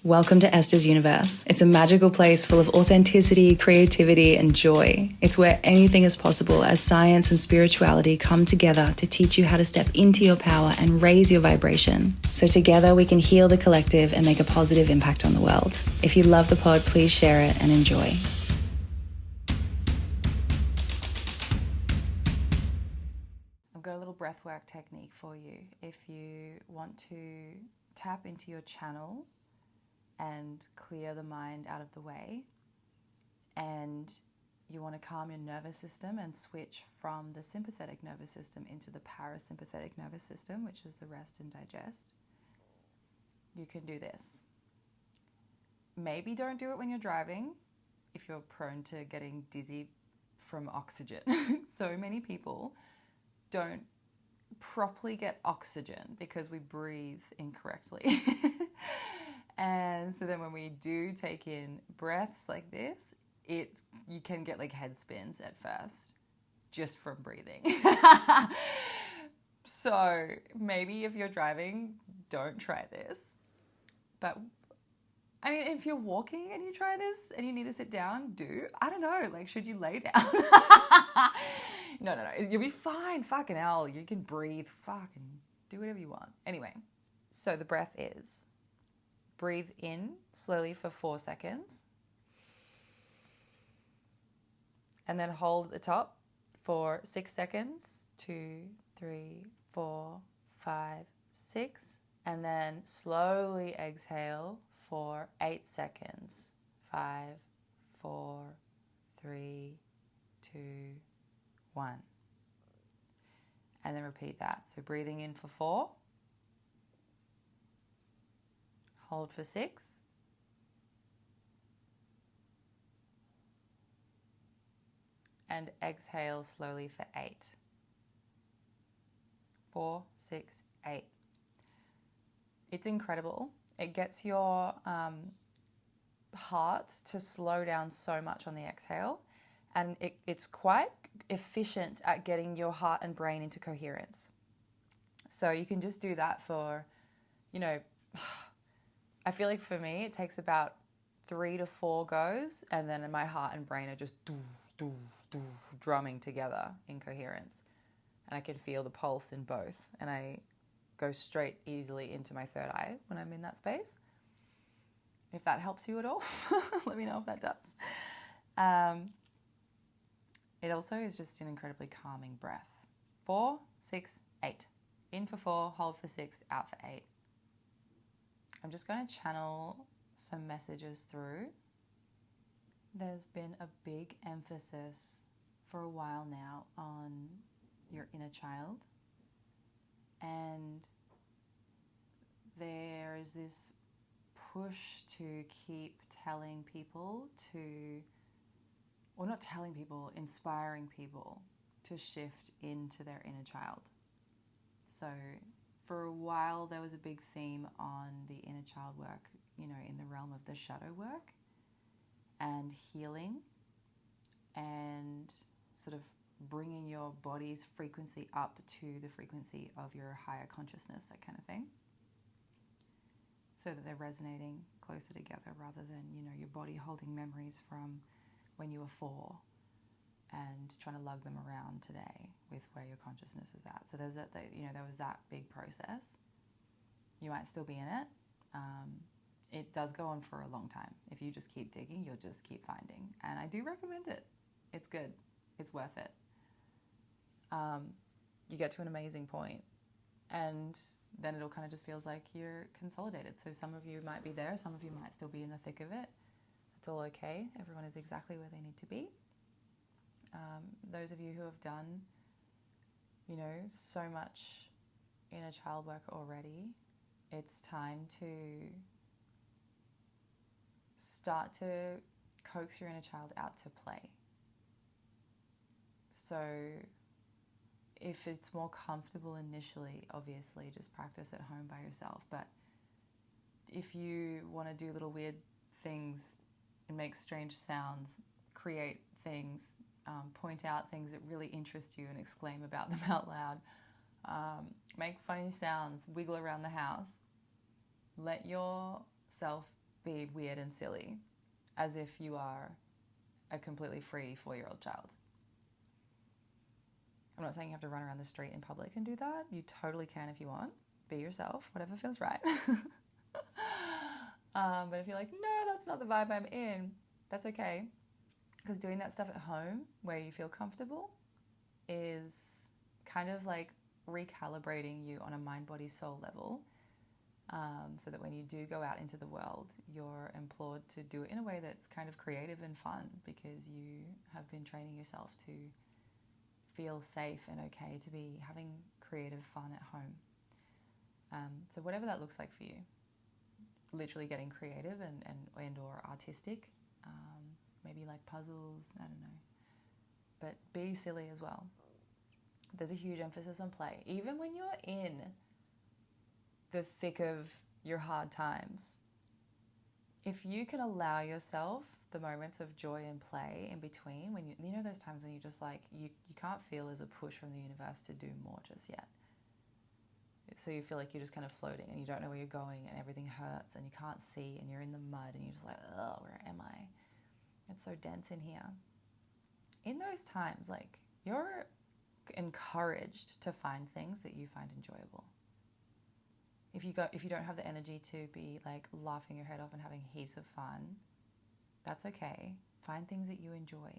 Welcome to Esther's Universe. It's a magical place full of authenticity, creativity, and joy. It's where anything is possible as science and spirituality come together to teach you how to step into your power and raise your vibration. So together we can heal the collective and make a positive impact on the world. If you love the pod, please share it and enjoy. I've got a little breathwork technique for you. If you want to tap into your channel and clear the mind out of the way, and you want to calm your nervous system and switch from the sympathetic nervous system into the parasympathetic nervous system, which is the rest and digest, you can do this. Maybe don't do it when you're driving if you're prone to getting dizzy from oxygen. So many people don't properly get oxygen because we breathe incorrectly. And so then when we do take in breaths like this, you can get like head spins at first just from breathing. So maybe if you're driving, don't try this. But I mean, if you're walking and you try this and you need to sit down, I don't know, like, should you lay down? No, you'll be fine. Fucking hell, you can breathe. Fucking do whatever you want. Anyway, so the breath is: breathe in slowly for 4 seconds. And then hold at the top for 6 seconds. 2, 3, 4, 5, 6. And then slowly exhale for 8 seconds. 5, 4, 3, 2, 1. And then repeat that. So breathing in for 4. Hold for 6. And exhale slowly for 8. 4, 6, 8. It's incredible. It gets your heart to slow down so much on the exhale. And it's quite efficient at getting your heart and brain into coherence. So you can just do that for, I feel like for me, it takes about 3 to 4 goes, and then my heart and brain are just drumming together in coherence. And I can feel the pulse in both. And I go straight easily into my third eye when I'm in that space. If that helps you at all, let me know if that does. It also is just an incredibly calming breath. 4, 6, 8. In for 4, hold for 6, out for 8. I'm just going to channel some messages through. There's been a big emphasis for a while now on your inner child. And there is this push to keep telling people inspiring people to shift into their inner child. So for a while, there was a big theme on the inner child work, in the realm of the shadow work and healing and sort of bringing your body's frequency up to the frequency of your higher consciousness, that kind of thing. So that they're resonating closer together rather than, your body holding memories from when you were 4 and trying to lug them around today with where your consciousness is at. So there was that big process. You might still be in it. It does go on for a long time. If you just keep digging, you'll just keep finding. And I do recommend it. It's good. It's worth it. You get to an amazing point, and then it'll kind of just feels like you're consolidated. So some of you might be there. Some of you might still be in the thick of it. It's all okay. Everyone is exactly where they need to be. Those of you who have done, so much inner child work already, it's time to start to coax your inner child out to play. So if it's more comfortable initially, obviously just practice at home by yourself. But if you want to do little weird things and make strange sounds, create things, point out things that really interest you and exclaim about them out loud, make funny sounds, wiggle around the house, let yourself be weird and silly, as if you are a completely free 4-year-old child. I'm not saying you have to run around the street in public and do that. You totally can if you want. Be yourself, whatever feels right. But if you're like, no, that's not the vibe I'm in, that's okay. Because doing that stuff at home where you feel comfortable is kind of like recalibrating you on a mind, body, soul level, so that when you do go out into the world, you're implored to do it in a way that's kind of creative and fun, because you have been training yourself to feel safe and okay to be having creative fun at home. So whatever that looks like for you, literally getting creative and or artistic, maybe like puzzles, I don't know, but be silly as well. There's a huge emphasis on play. Even when you're in the thick of your hard times, if you can allow yourself the moments of joy and play in between, when you know those times when you just like, you can't feel there's a push from the universe to do more just yet. So you feel like you're just kind of floating and you don't know where you're going and everything hurts and you can't see and you're in the mud and you're just like, oh, where am I? It's so dense in here. In those times, like, you're encouraged to find things that you find enjoyable. If you don't have the energy to be like laughing your head off and having heaps of fun, that's okay. Find things that you enjoy.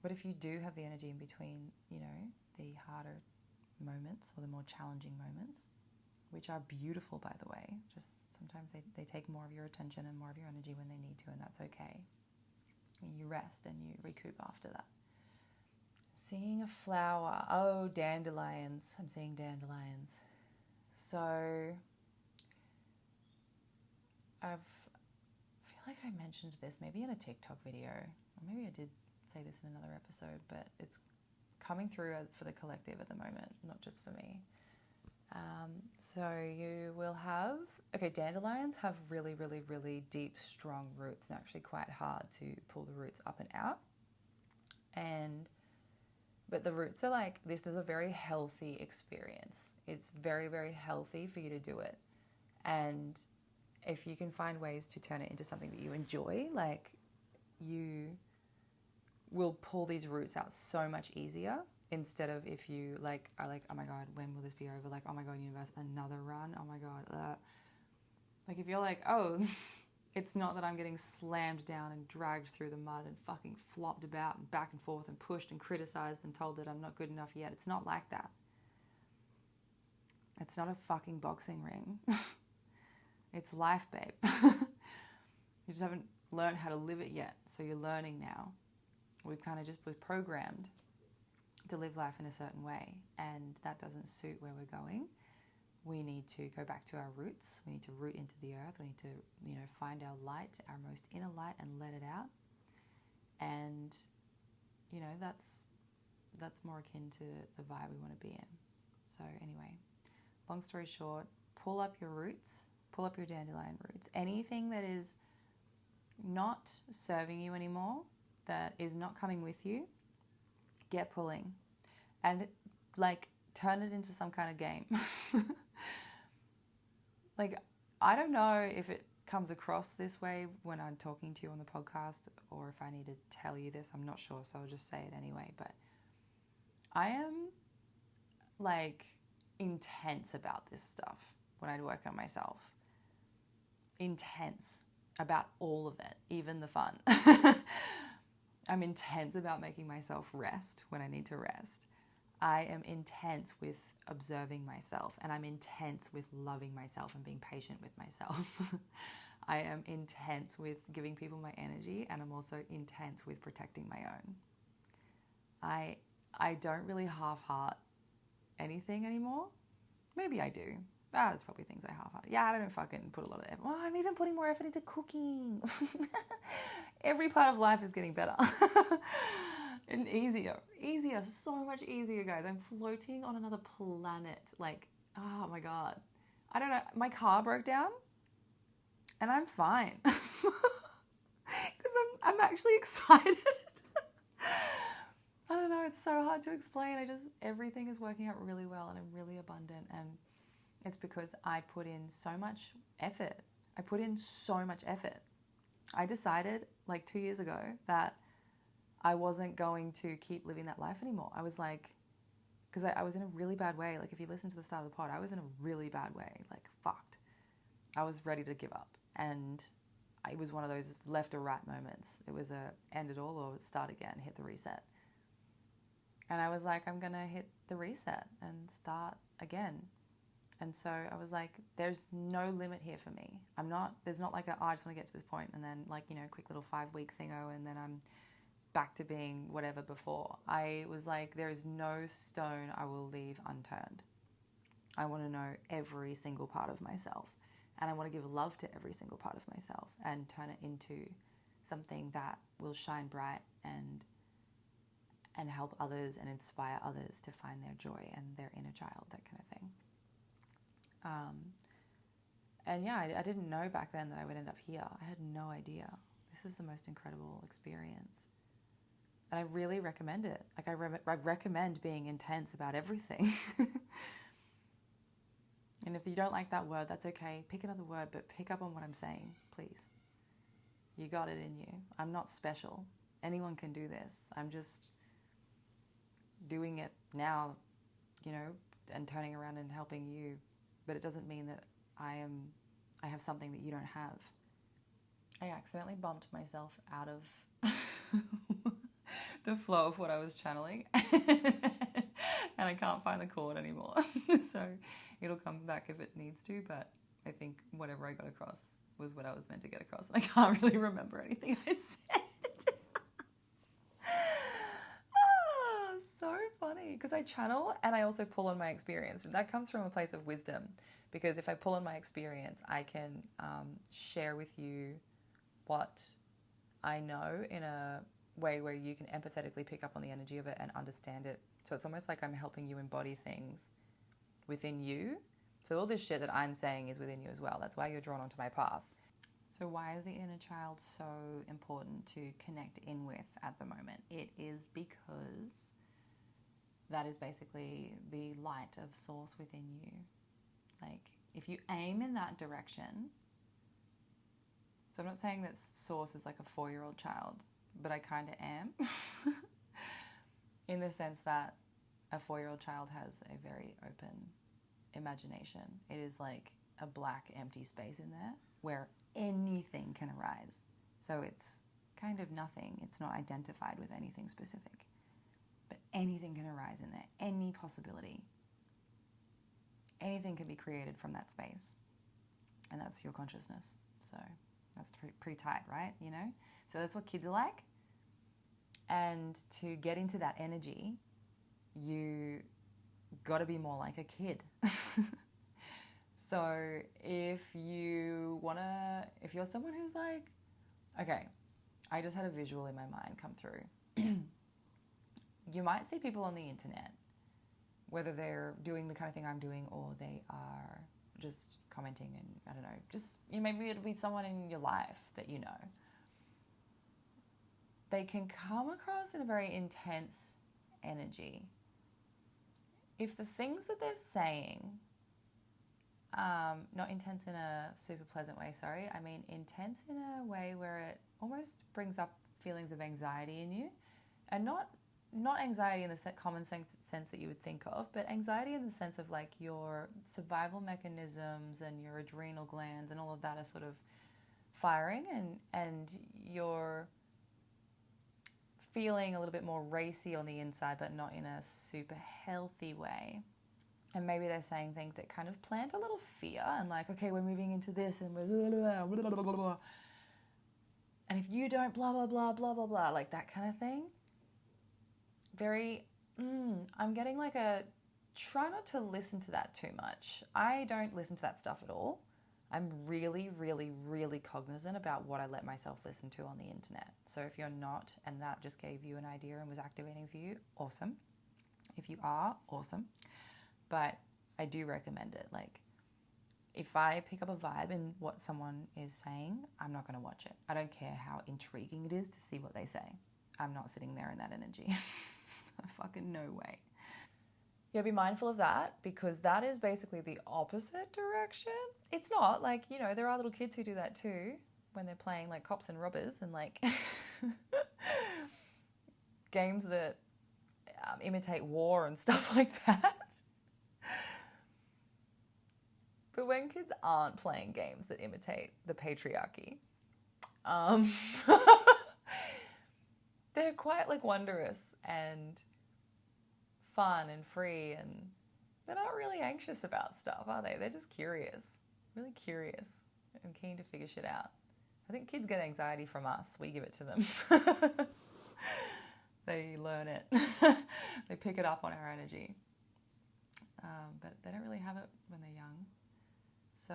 But if you do have the energy in between, you know, the harder moments or the more challenging moments, which are beautiful, by the way, just sometimes they take more of your attention and more of your energy when they need to, and that's okay. And you rest and you recoup after that. Seeing a flower. Oh, dandelions. I'm seeing dandelions. So I feel like I mentioned this maybe in a TikTok video, or maybe I did say this in another episode, but it's coming through for the collective at the moment, not just for me. So you will have, dandelions have really, really, really deep, strong roots, and actually quite hard to pull the roots up and out. But the roots are like, this is a very healthy experience. It's very, very healthy for you to do it. And if you can find ways to turn it into something that you enjoy, like, you will pull these roots out so much easier, instead of if you are like, oh my God, when will this be over? Like, oh my God, universe, another run. Oh my God. Like, if you're like, oh, it's not that I'm getting slammed down and dragged through the mud and fucking flopped about and back and forth and pushed and criticized and told that I'm not good enough yet. It's not like that. It's not a fucking boxing ring. It's life, babe. You just haven't learned how to live it yet. So you're learning now. We've kind of just was programmed to live life in a certain way, and that doesn't suit where we're going. We need to go back to our roots. We need to root into the earth. We need to, find our light, our most inner light, and let it out. And, that's more akin to the vibe we want to be in. So anyway, long story short, pull up your roots, pull up your dandelion roots. Anything that is not serving you anymore, that is not coming with you, get pulling. And, turn it into some kind of game. I don't know if it comes across this way when I'm talking to you on the podcast, or if I need to tell you this, I'm not sure, so I'll just say it anyway. But I am, intense about this stuff when I work on myself. Intense about all of it, even the fun. I'm intense about making myself rest when I need to rest. I am intense with observing myself, and I'm intense with loving myself and being patient with myself. I am intense with giving people my energy, and I'm also intense with protecting my own. I don't really half-heart anything anymore. Maybe I do. There's probably things I half-heart. Yeah, I don't fucking put a lot of effort. Well, I'm even putting more effort into cooking. Every part of life is getting better. And easier, so much easier, guys. I'm floating on another planet. Oh my God. I don't know. My car broke down and I'm fine. Because I'm actually excited. I don't know. It's so hard to explain. Everything is working out really well and I'm really abundant. And it's because I put in so much effort. I put in so much effort. I decided like 2 years ago that I wasn't going to keep living that life anymore. I was like, because I was in a really bad way. Like if you listen to the start of the pod, I was in a really bad way, like fucked. I was ready to give up. And it was one of those left or right moments. It was a end it all or start again, hit the reset. And I was like, I'm going to hit the reset and start again. And so I was like, there's no limit here for me. There's not like I just want to get to this point and then like, quick little 5-week thingo and then I'm back to being whatever before. I was like, there is no stone I will leave unturned. I want to know every single part of myself. And I want to give love to every single part of myself and turn it into something that will shine bright and help others and inspire others to find their joy and their inner child, that kind of thing. And yeah, I didn't know back then that I would end up here. I had no idea. This is the most incredible experience. And I really recommend it. Like I recommend being intense about everything. And if you don't like that word, that's okay. Pick another word, but pick up on what I'm saying, please. You got it in you. I'm not special. Anyone can do this. I'm just doing it now, and turning around and helping you. But it doesn't mean that I have something that you don't have. I accidentally bumped myself out of the flow of what I was channeling. And I can't find the chord anymore. So it'll come back if it needs to, but I think whatever I got across was what I was meant to get across. And I can't really remember anything I said. So funny, because I channel and I also pull on my experience. And that comes from a place of wisdom, because if I pull on my experience, I can share with you what I know in a way where you can empathetically pick up on the energy of it and understand it. So it's almost like I'm helping you embody things within you. So all this shit that I'm saying is within you as well. That's why you're drawn onto my path. So why is the inner child so important to connect in with at the moment? It is because that is basically the light of source within you. Like if you aim in that direction, so I'm not saying that source is like a 4-year-old child, but I kind of am. In the sense that a 4-year-old child has a very open imagination. It is like a black empty space in there where anything can arise. So it's kind of nothing. It's not identified with anything specific. But anything can arise in there. Any possibility. Anything can be created from that space. And that's your consciousness. So that's pretty tight, right? So that's what kids are like. And to get into that energy, you got to be more like a kid. So if you're someone who's like, okay, I just had a visual in my mind come through. You might see people on the internet, whether they're doing the kind of thing I'm doing or they are just commenting and I don't know, just maybe it'll be someone in your life that you know. They can come across in a very intense energy. If the things that they're saying, not intense in a super pleasant way, sorry, I mean intense in a way where it almost brings up feelings of anxiety in you, and not anxiety in the common sense that you would think of, but anxiety in the sense of like your survival mechanisms and your adrenal glands and all of that are sort of firing, and you're feeling a little bit more racy on the inside, but not in a super healthy way. And maybe they're saying things that kind of plant a little fear and like, okay, we're moving into this and we're blah, blah, blah, blah, blah. And if you don't blah, blah, blah, blah, blah, blah, like that kind of thing, I'm getting like try not to listen to that too much. I don't listen to that stuff at all. I'm really, really, really cognizant about what I let myself listen to on the internet. So if you're not, and that just gave you an idea and was activating for you, awesome. If you are, awesome. But I do recommend it. Like, if I pick up a vibe in what someone is saying, I'm not going to watch it. I don't care how intriguing it is to see what they say. I'm not sitting there in that energy. Fucking no way. Yeah, be mindful of that, because that is basically the opposite direction. It's not like, you know, there are little kids who do that too when they're playing like cops and robbers and like games that imitate war and stuff like that. But when kids aren't playing games that imitate the patriarchy, they're quite like wondrous and fun and free, and they're not really anxious about stuff, are they? They're just curious, really curious and keen to figure shit out. I think kids get anxiety from us. We give it to them. They learn it. They pick it up on our energy. But they don't really have it when they're young. So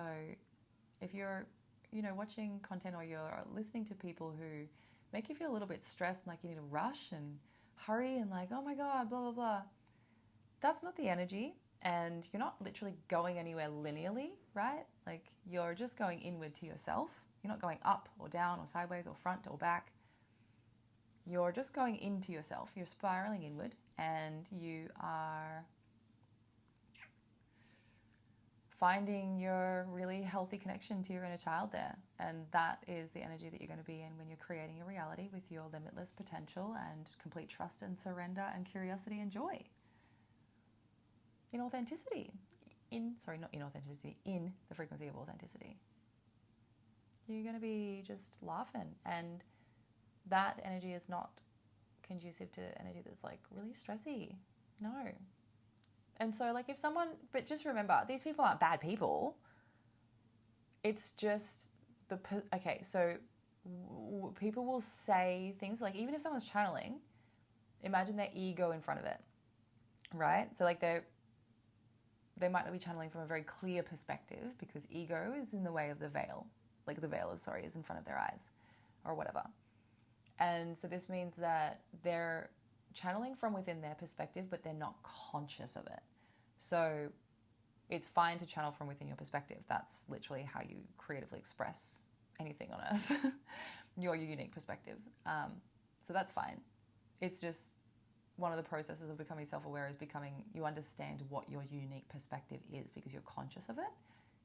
if you're, you know, watching content or you're listening to people who make you feel a little bit stressed and like you need to rush and hurry and like, oh my God, blah, blah, blah. That's not the energy, and you're not literally going anywhere linearly, right? Like you're just going inward to yourself. You're not going up or down or sideways or front or back. You're just going into yourself. You're spiraling inward, and you are finding your really healthy connection to your inner child there. And that is the energy that you're going to be in when you're creating your reality with your limitless potential and complete trust and surrender and curiosity and joy. In authenticity. In the frequency of authenticity. You're going to be just laughing. And that energy is not conducive to energy that's like really stressy. No. And so like but just remember, these people aren't bad people. It's just people will say things like, even if someone's channeling, imagine their ego in front of it, right? So like they might not be channeling from a very clear perspective because ego is in the way of the veil. Like the veil is in front of their eyes or whatever. And so this means that they're channeling from within their perspective, but they're not conscious of it. So it's fine to channel from within your perspective. That's literally how you creatively express anything on earth, your unique perspective. So that's fine. It's just one of the processes of becoming self-aware is you understand what your unique perspective is because you're conscious of it,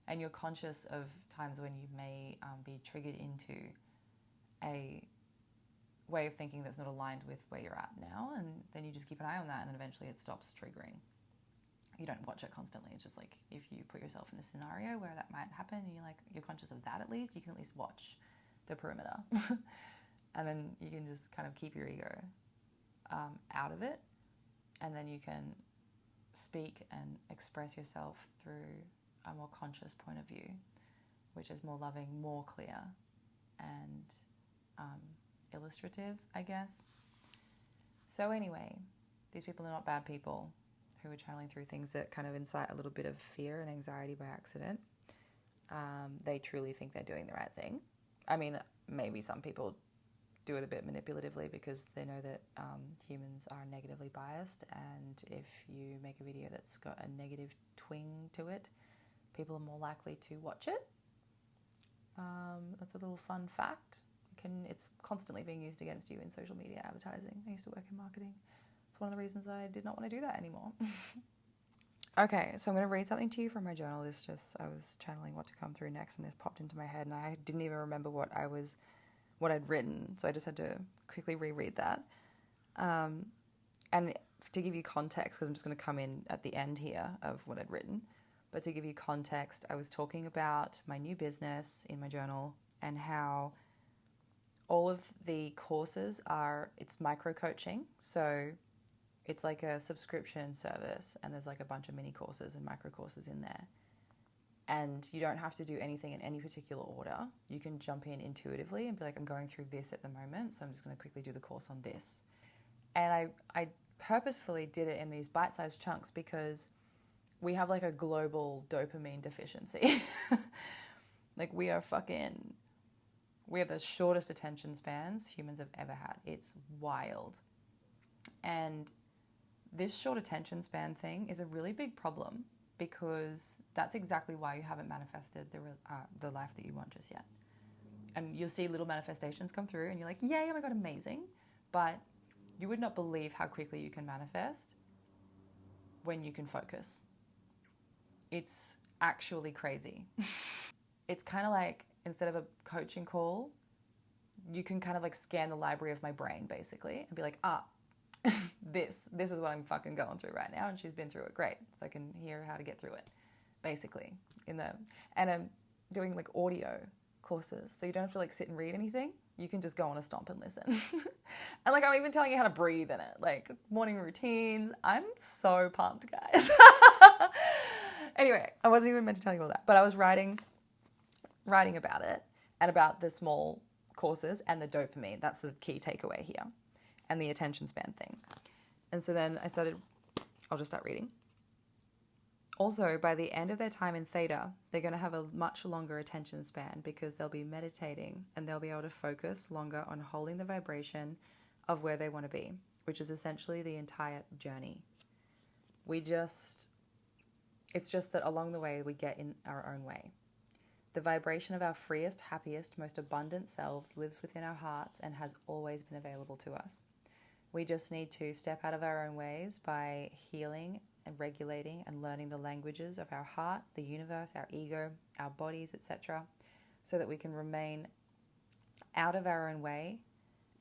and you're conscious of times when you may be triggered into a way of thinking that's not aligned with where you're at now, and then you just keep an eye on that, and then eventually it stops triggering. You don't watch it constantly. It's just like if you put yourself in a scenario where that might happen and you're conscious of that, at least you can at least watch the perimeter and then you can just kind of keep your ego out of it, and then you can speak and express yourself through a more conscious point of view, which is more loving, more clear, and illustrative, I guess. So anyway, these people are not bad people who are channeling through things that kind of incite a little bit of fear and anxiety by accident. They truly think they're doing the right thing. I mean, maybe some people do it a bit manipulatively because they know that humans are negatively biased, and if you make a video that's got a negative twing to it, people are more likely to watch it. That's a little fun fact. It's constantly being used against you in social media advertising. I used to work in marketing. It's one of the reasons I did not want to do that anymore. Okay, so I'm going to read something to you from my journal. I was channeling what to come through next, and this popped into my head, and I didn't even remember what I'd written, so I just had to quickly reread that. And to give you context, because I'm just going to come in at the end here of what I'd written, but to give you context, I was talking about my new business in my journal and how all of the courses it's micro-coaching, so it's like a subscription service, and there's like a bunch of mini courses and micro courses in there. And you don't have to do anything in any particular order. You can jump in intuitively and be like, I'm going through this at the moment, so I'm just going to quickly do the course on this. And I purposefully did it in these bite-sized chunks because we have like a global dopamine deficiency. Like we have the shortest attention spans humans have ever had. It's wild. And this short attention span thing is a really big problem, because that's exactly why you haven't manifested the life that you want just yet. And you'll see little manifestations come through and you're like, yay, oh my God, amazing. But you would not believe how quickly you can manifest when you can focus. It's actually crazy. It's kind of like, instead of a coaching call, you can kind of like scan the library of my brain basically and be like, this is what I'm fucking going through right now, and she's been through it, great. So I can hear how to get through it, basically. And I'm doing like audio courses, so you don't have to like sit and read anything. You can just go on a stomp and listen. And like, I'm even telling you how to breathe in it, like morning routines. I'm so pumped, guys. Anyway, I wasn't even meant to tell you all that, but I was writing about it and about the small courses and the dopamine. That's the key takeaway here, and the attention span thing. And so then I'll just start reading. Also, by the end of their time in theta, they're going to have a much longer attention span because they'll be meditating and they'll be able to focus longer on holding the vibration of where they want to be, which is essentially the entire journey. It's just that along the way we get in our own way. The vibration of our freest, happiest, most abundant selves lives within our hearts and has always been available to us. We just need to step out of our own ways by healing and regulating and learning the languages of our heart, the universe, our ego, our bodies, etc., so that we can remain out of our own way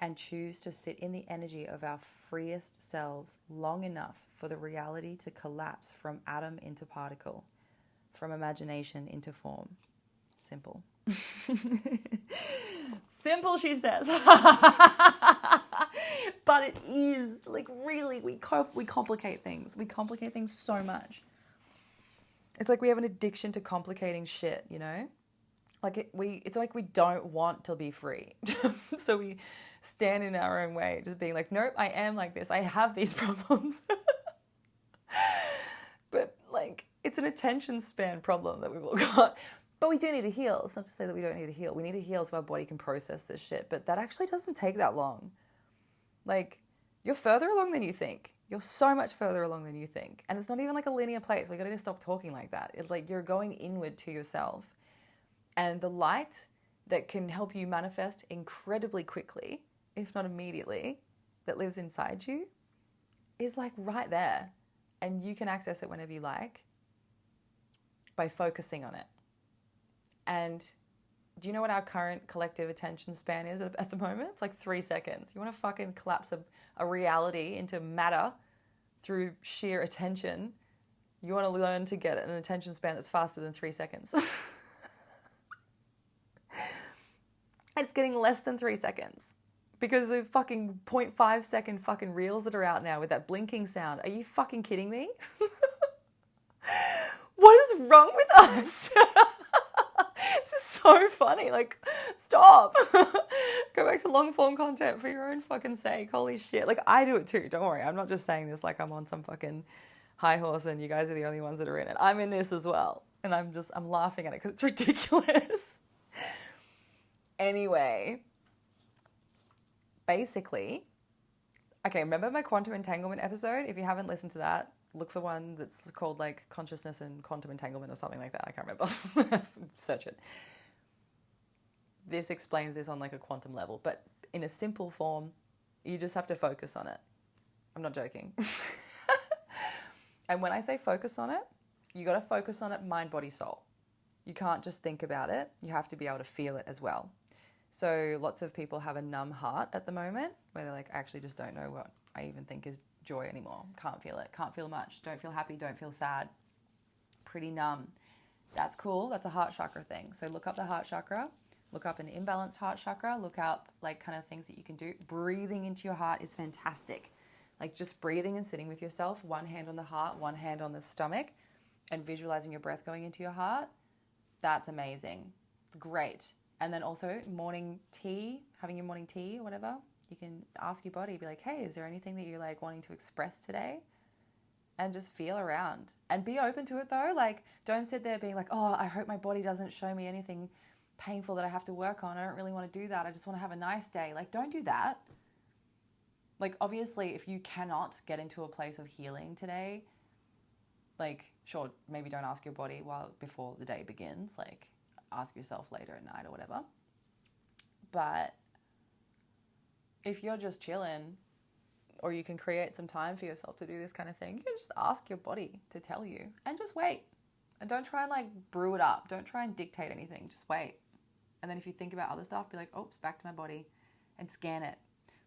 and choose to sit in the energy of our freest selves long enough for the reality to collapse from atom into particle, from imagination into form. Simple. Simple, she says. But it is, like, really, we complicate things. We complicate things so much. It's like we have an addiction to complicating shit, you know? Like, it's like we don't want to be free. So we stand in our own way, just being like, nope, I am like this. I have these problems. But, like, it's an attention span problem that we've all got. But we do need to heal. It's not to say that we don't need to heal. We need to heal so our body can process this shit. But that actually doesn't take that long. Like, you're further along than you think. You're so much further along than you think. And it's not even like a linear place. We got to just stop talking like that. It's like you're going inward to yourself. And the light that can help you manifest incredibly quickly, if not immediately, that lives inside you is like right there. And you can access it whenever you like by focusing on it. And do you know what our current collective attention span is at the moment? It's like 3 seconds. You want to fucking collapse a reality into matter through sheer attention. You want to learn to get an attention span that's faster than 3 seconds. It's getting less than 3 seconds because the fucking 0.5 second fucking reels that are out now with that blinking sound. Are you fucking kidding me? What is wrong with us? This is so funny. Like, stop. Go back to long form content for your own fucking sake. Holy shit. Like, I do it too. Don't worry. I'm not just saying this like I'm on some fucking high horse and you guys are the only ones that are in it. I'm in this as well. And I'm laughing at it because it's ridiculous. Anyway, basically, okay, remember my quantum entanglement episode? If you haven't listened to that, look for one that's called like consciousness and quantum entanglement or something like that. I can't remember. Search it. This explains this on like a quantum level, but in a simple form, you just have to focus on it. I'm not joking. And when I say focus on it, you got to focus on it mind, body, soul. You can't just think about it. You have to be able to feel it as well. So lots of people have a numb heart at the moment where they're like, I actually just don't know what I even think is joy anymore. Can't feel it. Can't feel much. Don't feel happy. Don't feel sad. Pretty numb. That's cool. That's a heart chakra thing. So look up the heart chakra. Look up an imbalanced heart chakra. Look up like kind of things that you can do. Breathing into your heart is fantastic. Like just breathing and sitting with yourself. One hand on the heart, one hand on the stomach, and visualizing your breath going into your heart. That's amazing. Great. And then also morning tea, having your morning tea or whatever. You can ask your body, be like, hey, is there anything that you're like wanting to express today? And just feel around and be open to it though. Like, don't sit there being like, oh, I hope my body doesn't show me anything painful that I have to work on. I don't really want to do that. I just want to have a nice day. Like, don't do that. Like, obviously, if you cannot get into a place of healing today, like, sure, maybe don't ask your body before the day begins. Like, ask yourself later at night or whatever. But if you're just chilling, or you can create some time for yourself to do this kind of thing. You can just ask your body to tell you and just wait. And don't try and like brew it up. Don't try and dictate anything. Just wait. And then if you think about other stuff, be like, oops, back to my body, and scan it.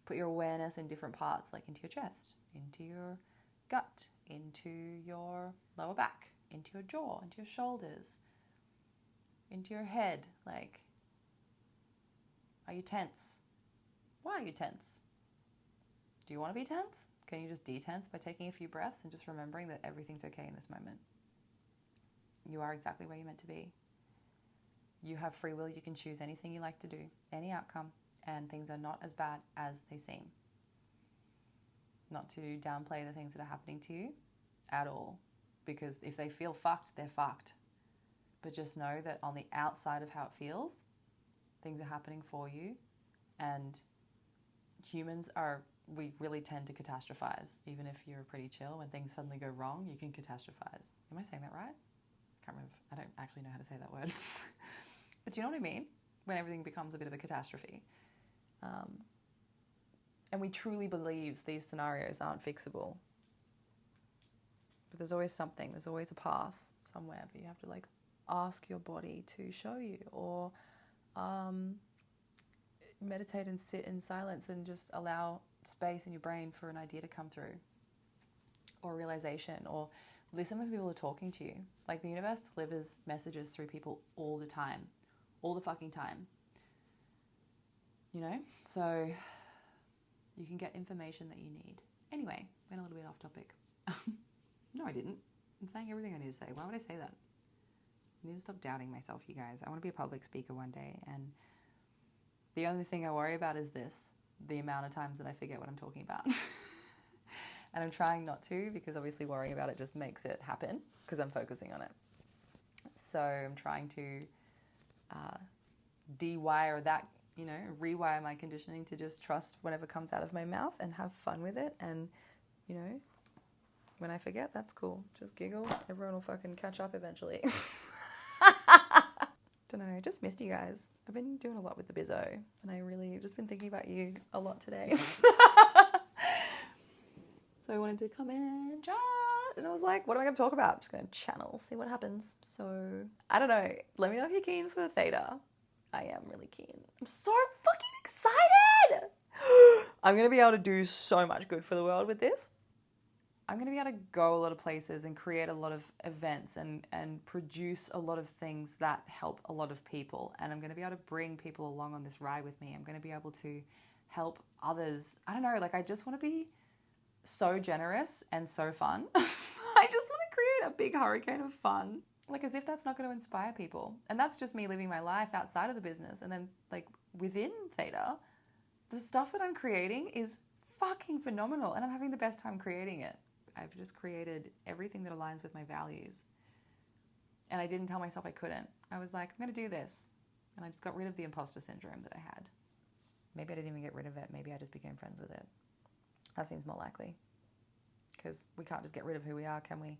Put your awareness in different parts, like into your chest, into your gut, into your lower back, into your jaw, into your shoulders, into your head. Like, are you tense? Why are you tense? Do you want to be tense? Can you just de-tense by taking a few breaths and just remembering that everything's okay in this moment? You are exactly where you're meant to be. You have free will. You can choose anything you like to do, any outcome, and things are not as bad as they seem. Not to downplay the things that are happening to you at all, because if they feel fucked, they're fucked. But just know that on the outside of how it feels, things are happening for you, and humans we really tend to catastrophize. Even if you're pretty chill, when things suddenly go wrong, you can catastrophize. Am I saying that right? Can't remember. I don't actually know how to say that word. But do you know what I mean? When everything becomes a bit of a catastrophe. And we truly believe these scenarios aren't fixable. But there's always something. There's always a path somewhere. But you have to like ask your body to show you, or meditate and sit in silence and just allow space in your brain for an idea to come through, or realization, or listen when people are talking to you. Like, the universe delivers messages through people all the time. All the fucking time. You know? So you can get information that you need. Anyway, went a little bit off topic. No, I didn't. I'm saying everything I need to say. Why would I say that? I need to stop doubting myself, you guys. I want to be a public speaker one day, and the only thing I worry about is the amount of times that I forget what I'm talking about. And I'm trying not to, because obviously worrying about it just makes it happen, because I'm focusing on it. So I'm trying to de-wire that, rewire my conditioning to just trust whatever comes out of my mouth and have fun with it. And, when I forget, that's cool. Just giggle. Everyone will fucking catch up eventually. Don't know, just missed you guys. I've been doing a lot with the bizzo, and I really just been thinking about you a lot today. So I wanted to come in, chat, and I was like, what am I going to talk about? I'm just going to channel, see what happens. So, I don't know. Let me know if you're keen for theta. I am really keen. I'm so fucking excited! I'm going to be able to do so much good for the world with this. I'm going to be able to go a lot of places and create a lot of events and produce a lot of things that help a lot of people. And I'm going to be able to bring people along on this ride with me. I'm going to be able to help others. I don't know, like, I just want to be so generous and so fun. I just want to create a big hurricane of fun. Like, as if that's not going to inspire people. And that's just me living my life outside of the business. And then, like, within theta, the stuff that I'm creating is fucking phenomenal. And I'm having the best time creating it. I've just created everything that aligns with my values. And I didn't tell myself I couldn't. I was like, I'm going to do this. And I just got rid of the imposter syndrome that I had. Maybe I didn't even get rid of it. Maybe I just became friends with it. That seems more likely. Because we can't just get rid of who we are, can we?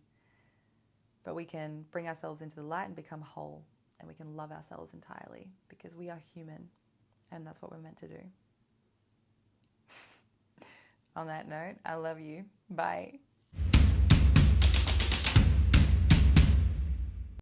But we can bring ourselves into the light and become whole. And we can love ourselves entirely. Because we are human. And that's what we're meant to do. On that note, I love you. Bye.